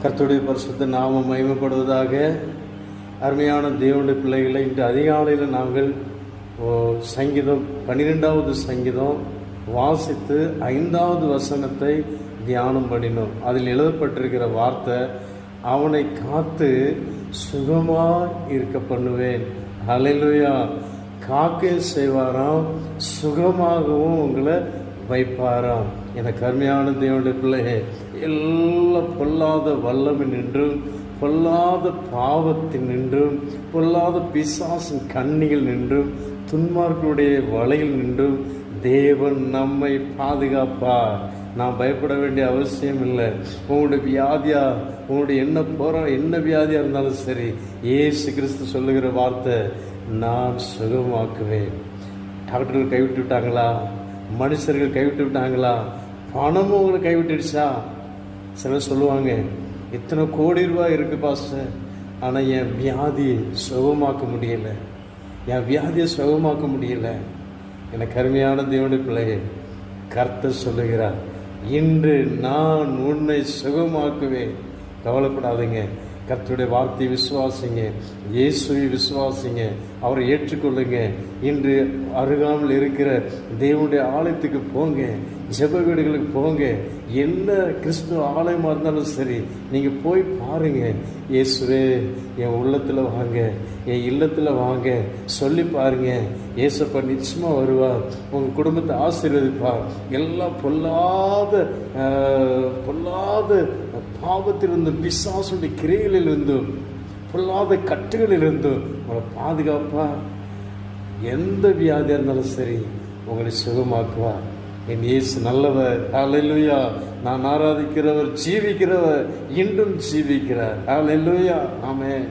கர்த்தருடைய பரிசுத்த நாமம் மகிமைப்படுவதாக. அருமையான தேவனுடைய பிள்ளைகளை, இன்று அதிகாலையில் நாங்கள் சங்கீதம் 12வது சங்கீதம் வாசித்து 5வது வசனத்தை தியானம் பண்ணினோம். அதில் எழுதப்பட்டிருக்கிற வார்த்தை, அவனை காத்து சுகமாக இருக்க பண்ணுவேன். ஹல்லேலூயா. காக்க செய்வாராம், சுகமாகவும் உங்களை வைப்பாராம். எனக்கு அருமையான தேவனுடைய பிள்ளையே, எல்லா பொல்லாத வல்லமை நின்றும், பொல்லாத பாவத்தின் நின்றும், பொல்லாத பிசாசின் கண்ணிகள் நின்றும், துன்மார்களுடைய வலையில் நின்றும் தேவன் நம்மை பாதுகாப்பார். நான் பயப்பட வேண்டிய அவசியம் இல்லை. உங்களுடைய வியாதியா, உங்களுடைய என்ன வியாதியாக இருந்தாலும் சரி, இயேசு கிறிஸ்து சொல்லுகிற வார்த்தை, நான் சுகமாக்குவேன். டாக்டர்கள் கைவிட்டு விட்டாங்களா? மனுஷர்கள் கைவிட்டு விட்டாங்களா? பணமும் உங்களை கைவிட்டுடுச்சா? சிலர் சொல்லுவாங்க, இத்தனை கோடி ரூபாய் இருக்குது பாஸ்டர், ஆனால் என் வியாதியை சுகமாக்க முடியலை, என் வியாதியை சுகமாக்க முடியலை. எனக்கு அருமையான தேவனுடைய பிள்ளையே, கர்த்தர் சொல்லுகிறார், இன்று நான் உன்னை சுகமாக்குவேன். கவலைப்படாதீங்க. கர்த்தருடைய வார்த்தையை விசுவாசிங்க, இயேசுவை விசுவாசிங்க, அவரை ஏற்றுக்கொள்ளுங்க. இன்று அருகாமல் இருக்கிற தேவனுடைய ஆலயத்துக்கு போங்க, ஜெப வீடுகளுக்கு போங்க. என்ன கிறிஸ்துவ ஆலயமாக இருந்தாலும் சரி, நீங்கள் போய் பாருங்கள். இயேசுவே என் உள்ளத்தில் வாங்க, என் இல்லத்தில் வாங்க சொல்லி பாருங்க. இயேசப்பா நிச்சயமாக வருவார், உங்கள் குடும்பத்தை ஆசீர்வதிப்பார். எல்லாம் பொல்லாத பாவத்திலிருந்தும், பிசாசுடைய கிரைகளிலிருந்தும், பொல்லாத கட்டுகளிலிருந்தும் உங்களை பாதுகாப்பார். எந்த வியாதியாக இருந்தாலும் சரி உங்களை சுகமாக்குவார். என் இயேசு நல்லவர். ஹல்லேலூயா. நான் ஆராதிக்கிறவர் ஜீவிக்கிறவர், இன்றும் ஜீவிக்கிறார். ஹல்லேலூயா. ஆமென்.